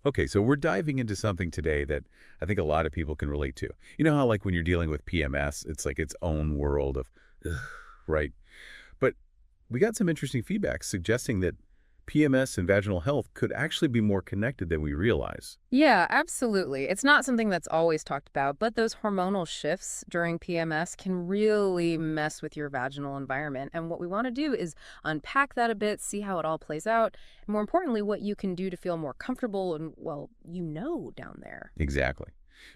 Okay, so we're diving into something today that I think a lot of people can relate to. You know how, like, when you're dealing with PMS, it's like its own world of, ugh, right? But we got some interesting feedback suggesting that PMS and vaginal health could actually be more connected than we realize. Yeah, absolutely. It's not something that's always talked about, but those hormonal shifts during PMS can really mess with your vaginal environment. And what we want to do is unpack that a bit, see how it all plays out, and more importantly, what you can do to feel more comfortable and, well, down there. Exactly.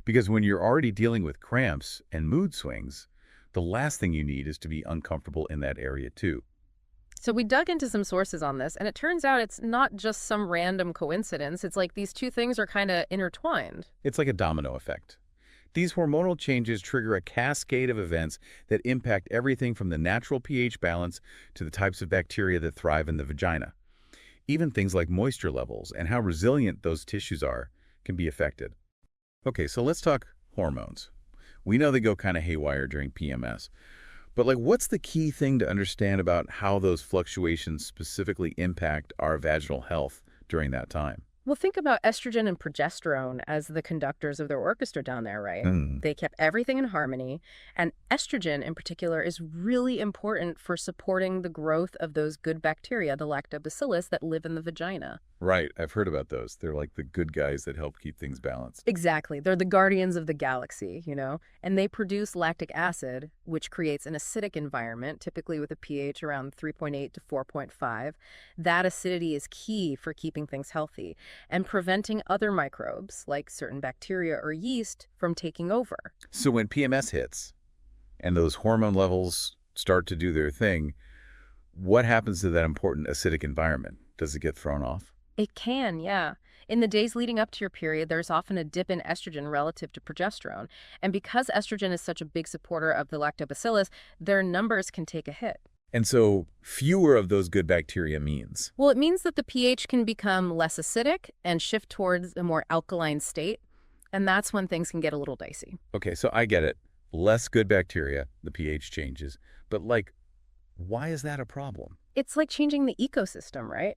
Because when you're already dealing with cramps and mood swings, the last thing you need is to be uncomfortable in that area too. So we dug into some sources on this, and it turns out it's not just some random coincidence. It's like these two things are kind of intertwined. It's like a domino effect. These hormonal changes trigger a cascade of events that impact everything from the natural pH balance to the types of bacteria that thrive in the vagina. Even things like moisture levels and how resilient those tissues are can be affected. Okay, so let's talk hormones. We know they go kind of haywire during PMS, but like what's the key thing to understand about how those fluctuations specifically impact our vaginal health during that time? Well, think about estrogen and progesterone as the conductors of their orchestra down there, right? Hmm, They kept everything in harmony. And estrogen, in particular, is really important for supporting the growth of those good bacteria, the lactobacillus, that live in the vagina. right, I've heard about those. They're like the good guys that help keep things balanced. Exactly. They're the guardians of the galaxy, and they produce lactic acid, which creates an acidic environment, typically with a pH around 3.8 to 4.5. That acidity is key for keeping things healthy and preventing other microbes, like certain bacteria or yeast, from taking over. So when PMS hits and those hormone levels start to do their thing, what happens to that important acidic environment? Does it get thrown off? It can, yeah. In the days leading up to your period, there's often a dip in estrogen relative to progesterone. And because estrogen is such a big supporter of the lactobacillus, their numbers can take a hit. And so fewer of those good bacteria means. Well, it means that the pH can become less acidic and shift towards a more alkaline state. And that's when things can get a little dicey. Okay, so I get it. Less good bacteria, the pH changes. But like, why is that a problem? It's like changing the ecosystem, right?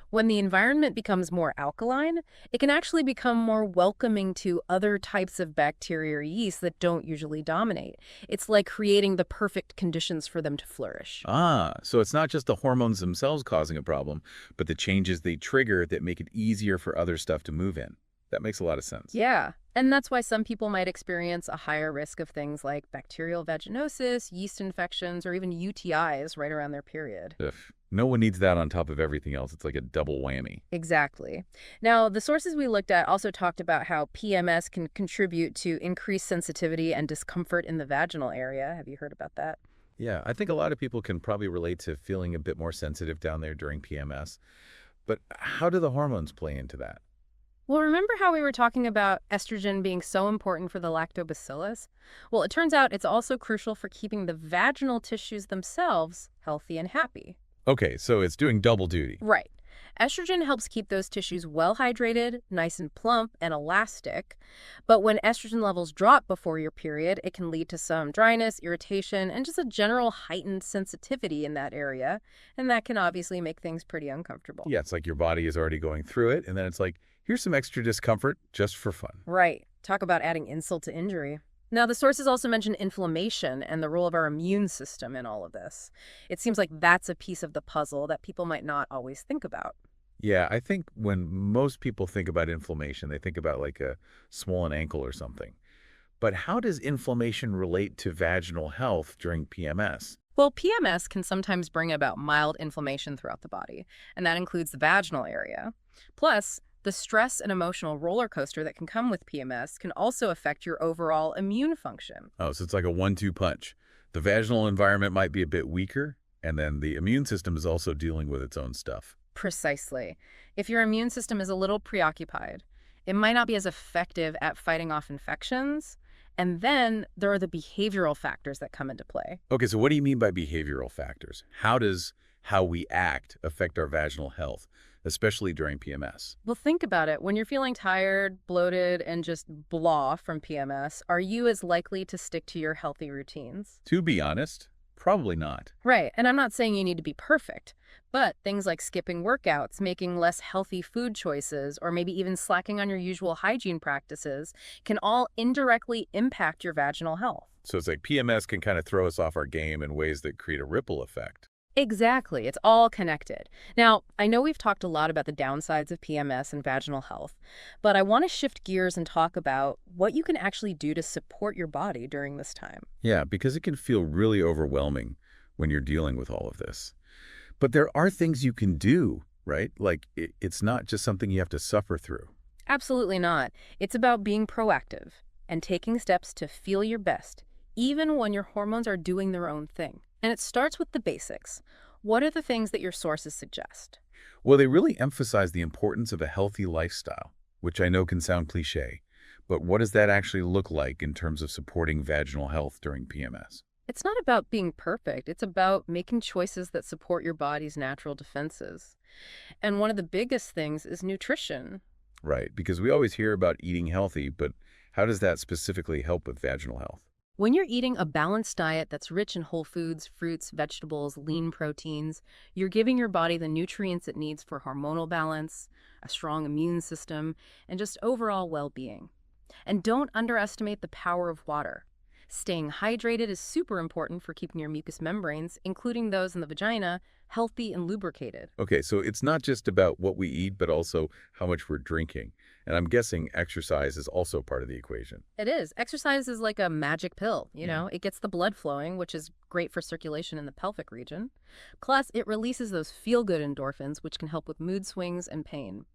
When the environment becomes more alkaline, it can actually become more welcoming to other types of bacteria or yeast that don't usually dominate. It's like creating the perfect conditions for them to flourish. Ah, so it's not just the hormones themselves causing a problem, but the changes they trigger that make it easier for other stuff to move in. That makes a lot of sense. Yeah, and that's why some people might experience a higher risk of things like bacterial vaginosis, yeast infections, or even UTIs right around their period. Ugh. No one needs that on top of everything else. It's like a double whammy. Exactly. Now, the sources we looked at also talked about how PMS can contribute to increased sensitivity and discomfort in the vaginal area. Have you heard about that? Yeah, I think a lot of people can probably relate to feeling a bit more sensitive down there during PMS. But how do the hormones play into that? Well, remember how we were talking about estrogen being so important for the lactobacillus? Well, it turns out it's also crucial for keeping the vaginal tissues themselves healthy and happy. Okay, so it's doing double duty. Right. Estrogen helps keep those tissues well hydrated, nice and plump, and elastic. But when estrogen levels drop before your period, it can lead to some dryness, irritation, and just a general heightened sensitivity in that area. And that can obviously make things pretty uncomfortable. Yeah, it's like your body is already going through it, and then it's like, here's some extra discomfort just for fun. Right. Talk about adding insult to injury. Now, the sources also mention inflammation and the role of our immune system in all of this. It seems like that's a piece of the puzzle that people might not always think about. Yeah, I think when most people think about inflammation, they think about like a swollen ankle or something. But how does inflammation relate to vaginal health during PMS? Well, PMS can sometimes bring about mild inflammation throughout the body, and that includes the vaginal area. Plus, the stress and emotional roller coaster that can come with PMS can also affect your overall immune function. Oh, so it's like a 1-2 punch. The vaginal environment might be a bit weaker, and then the immune system is also dealing with its own stuff. Precisely. If your immune system is a little preoccupied, it might not be as effective at fighting off infections. And then there are the behavioral factors that come into play. Okay, so what do you mean by behavioral factors? How does how we act affect our vaginal health, especially during PMS? Well, think about it. When you're feeling tired, bloated, and just blah from PMS, are you as likely to stick to your healthy routines? To be honest, Probably not. Right, and I'm not saying you need to be perfect, but things like skipping workouts, making less healthy food choices, or maybe even slacking on your usual hygiene practices can all indirectly impact your vaginal health. So it's like PMS can kind of throw us off our game in ways that create a ripple effect. Exactly. It's all connected. Now, I know we've talked a lot about the downsides of PMS and vaginal health, but I want to shift gears and talk about what you can actually do to support your body during this time. Yeah, because it can feel really overwhelming when you're dealing with all of this. But there are things you can do, right? Like it's not just something you have to suffer through. Absolutely not. It's about being proactive and taking steps to feel your best, even when your hormones are doing their own thing. And it starts with the basics. What are the things that your sources suggest? Well, they really emphasize the importance of a healthy lifestyle, which I know can sound cliche. But what does that actually look like in terms of supporting vaginal health during PMS? It's not about being perfect. It's about making choices that support your body's natural defenses. And one of the biggest things is nutrition. Right, because we always hear about eating healthy, but how does that specifically help with vaginal health? When you're eating a balanced diet that's rich in whole foods, fruits, vegetables, lean proteins, you're giving your body the nutrients it needs for hormonal balance, a strong immune system, and just overall well-being. And don't underestimate the power of water. Staying hydrated is super important for keeping your mucous membranes, including those in the vagina, healthy and lubricated. Okay, so it's not just about what we eat, but also how much we're drinking. And I'm guessing exercise is also part of the equation. It is. Exercise is like a magic pill, you Yeah. know? It gets the blood flowing, which is great for circulation in the pelvic region. Plus, it releases those feel-good endorphins, which can help with mood swings and pain.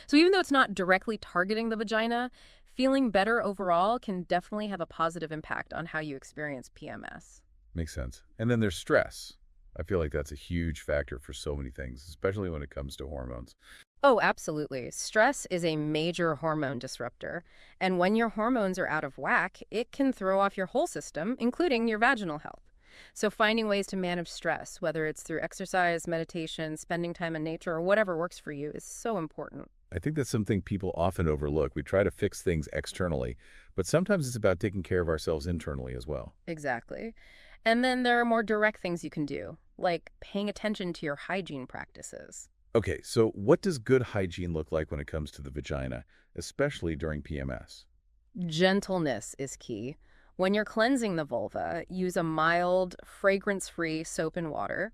So even though it's not directly targeting the vagina, feeling better overall can definitely have a positive impact on how you experience PMS. Makes sense. And then there's stress. I feel like that's a huge factor for so many things, especially when it comes to hormones. Oh, absolutely. Stress is a major hormone disruptor. And when your hormones are out of whack, it can throw off your whole system, including your vaginal health. So finding ways to manage stress, whether it's through exercise, meditation, spending time in nature, or whatever works for you, is so important. I think that's something people often overlook. We try to fix things externally, but sometimes it's about taking care of ourselves internally as well. Exactly. And then there are more direct things you can do, like paying attention to your hygiene practices. Okay, so what does good hygiene look like when it comes to the vagina, especially during PMS? Gentleness is key. When you're cleansing the vulva, use a mild, fragrance-free soap and water.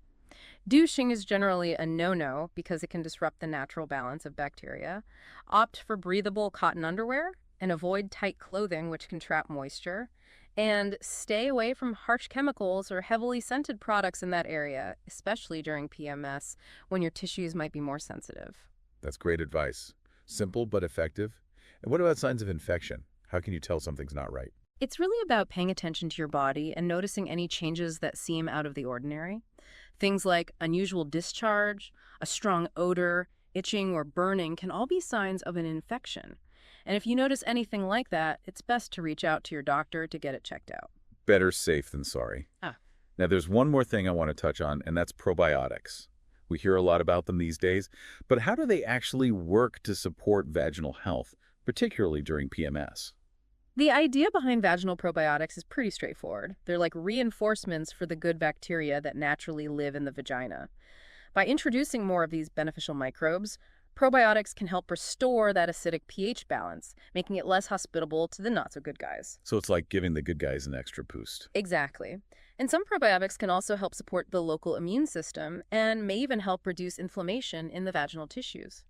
Douching is generally a no-no because it can disrupt the natural balance of bacteria. Opt for breathable cotton underwear and avoid tight clothing, which can trap moisture. And stay away from harsh chemicals or heavily scented products in that area, especially during PMS when your tissues might be more sensitive. That's great advice. Simple but effective. And what about signs of infection? How can you tell something's not right? It's really about paying attention to your body and noticing any changes that seem out of the ordinary. Things like unusual discharge, a strong odor, itching, or burning can all be signs of an infection. And if you notice anything like that, it's best to reach out to your doctor to get it checked out. Better safe than sorry. Ah, Now, there's one more thing I want to touch on, and that's probiotics. We hear a lot about them these days, but how do they actually work to support vaginal health, particularly during PMS? the idea behind vaginal probiotics is pretty straightforward. They're like reinforcements for the good bacteria that naturally live in the vagina. By introducing more of these beneficial microbes, probiotics can help restore that acidic pH balance, making it less hospitable to the not-so-good guys. So it's like giving the good guys an extra boost. Exactly. And some probiotics can also help support the local immune system and may even help reduce inflammation in the vaginal tissues.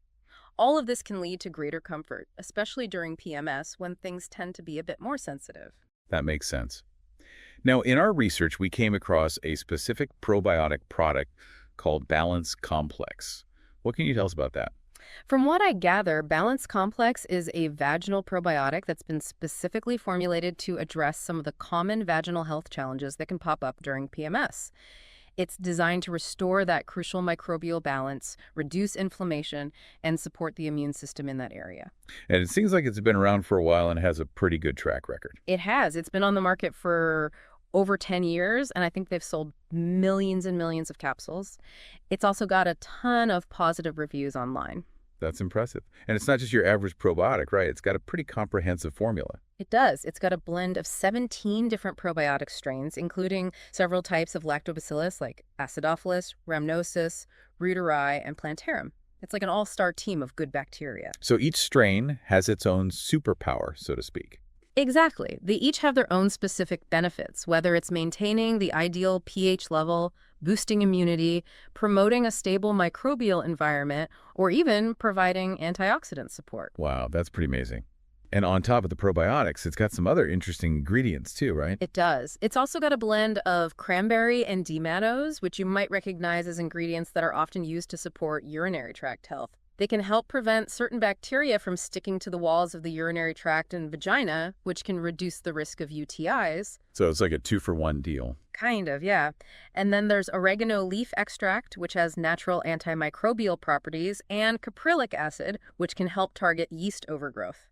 All of this can lead to greater comfort, especially during PMS when things tend to be a bit more sensitive. That makes sense. Now, in our research, we came across a specific probiotic product called Balance Complex. What can you tell us about that? From what I gather, Balance Complex is a vaginal probiotic that's been specifically formulated to address some of the common vaginal health challenges that can pop up during PMS. It's designed to restore that crucial microbial balance, reduce inflammation, and support the immune system in that area. And it seems like it's been around for a while and has a pretty good track record. It has. It's been on the market for over 10 years, and I think they've sold millions and millions of capsules. It's also got a ton of positive reviews online. That's impressive. And it's not just your average probiotic, right? It's got a pretty comprehensive formula. It does. It's got a blend of 17 different probiotic strains, including several types of lactobacillus like Acidophilus, Rhamnosus, Reuteri, and Plantarum. It's like an all-star team of good bacteria. So each strain has its own superpower, so to speak. Exactly. They each have their own specific benefits, whether it's maintaining the ideal pH level, boosting immunity, promoting a stable microbial environment, or even providing antioxidant support. Wow, that's pretty amazing. And on top of the probiotics, it's got some other interesting ingredients too, right? It does. It's also got a blend of cranberry and D-mannose, which you might recognize as ingredients that are often used to support urinary tract health. They can help prevent certain bacteria from sticking to the walls of the urinary tract and vagina, which can reduce the risk of UTIs. So it's like a 2-for-1 deal. Kind of, yeah. And then there's oregano leaf extract, which has natural antimicrobial properties, and caprylic acid, which can help target yeast overgrowth.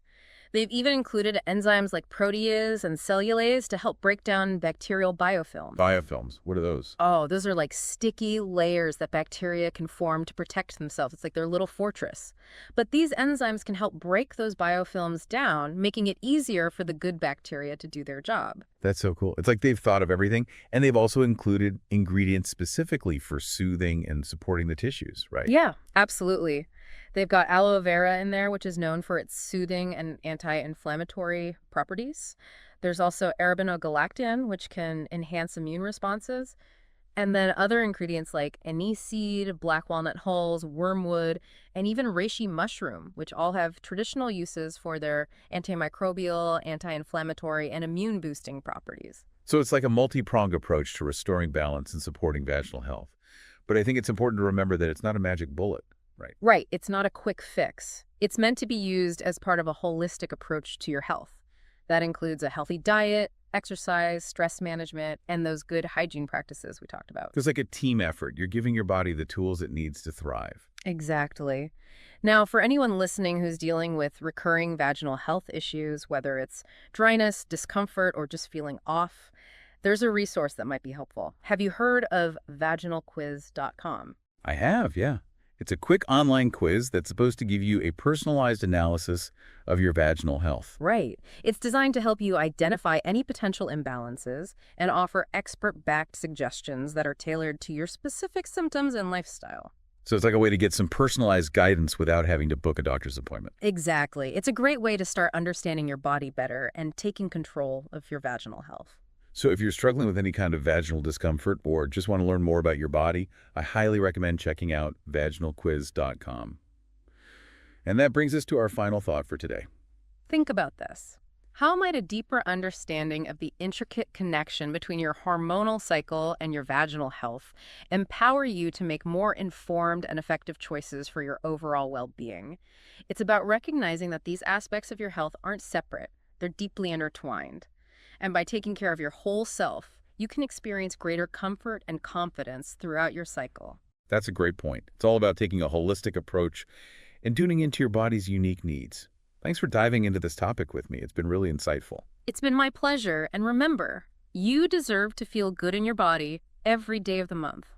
They've even included enzymes like protease and cellulase to help break down bacterial biofilm. Biofilms, what are those? Oh, those are like sticky layers that bacteria can form to protect themselves. It's like their little fortress. But these enzymes can help break those biofilms down, making it easier for the good bacteria to do their job. That's so cool. It's like they've thought of everything, and they've also included ingredients specifically for soothing and supporting the tissues, right? Yeah, absolutely. They've got aloe vera in there, which is known for its soothing and anti-inflammatory properties. There's also arabinogalactan, which can enhance immune responses. And then other ingredients like anise seed, black walnut hulls, wormwood, and even reishi mushroom, which all have traditional uses for their antimicrobial, anti-inflammatory, and immune-boosting properties. So it's like a multi-pronged approach to restoring balance and supporting vaginal health. But I think it's important to remember that it's not a magic bullet, right? Right, it's not a quick fix. It's meant to be used as part of a holistic approach to your health. That includes a healthy diet, exercise, stress management, and those good hygiene practices we talked about. It's like a team effort. You're giving your body the tools it needs to thrive. Exactly. Now, for anyone listening who's dealing with recurring vaginal health issues, whether it's dryness, discomfort, or just feeling off, there's a resource that might be helpful. Have you heard of vaginalquiz.com? I have, yeah. It's a quick online quiz that's supposed to give you a personalized analysis of your vaginal health. Right. It's designed to help you identify any potential imbalances and offer expert-backed suggestions that are tailored to your specific symptoms and lifestyle. So it's like a way to get some personalized guidance without having to book a doctor's appointment. Exactly. It's a great way to start understanding your body better and taking control of your vaginal health. So if you're struggling with any kind of vaginal discomfort or just want to learn more about your body, I highly recommend checking out vaginalquiz.com. And that brings us to our final thought for today. Think about this. How might a deeper understanding of the intricate connection between your hormonal cycle and your vaginal health empower you to make more informed and effective choices for your overall well-being? It's about recognizing that these aspects of your health aren't separate. They're deeply intertwined. And by taking care of your whole self, you can experience greater comfort and confidence throughout your cycle. That's a great point. It's all about taking a holistic approach and tuning into your body's unique needs. Thanks for diving into this topic with me. It's been really insightful. It's been my pleasure. And remember, you deserve to feel good in your body every day of the month.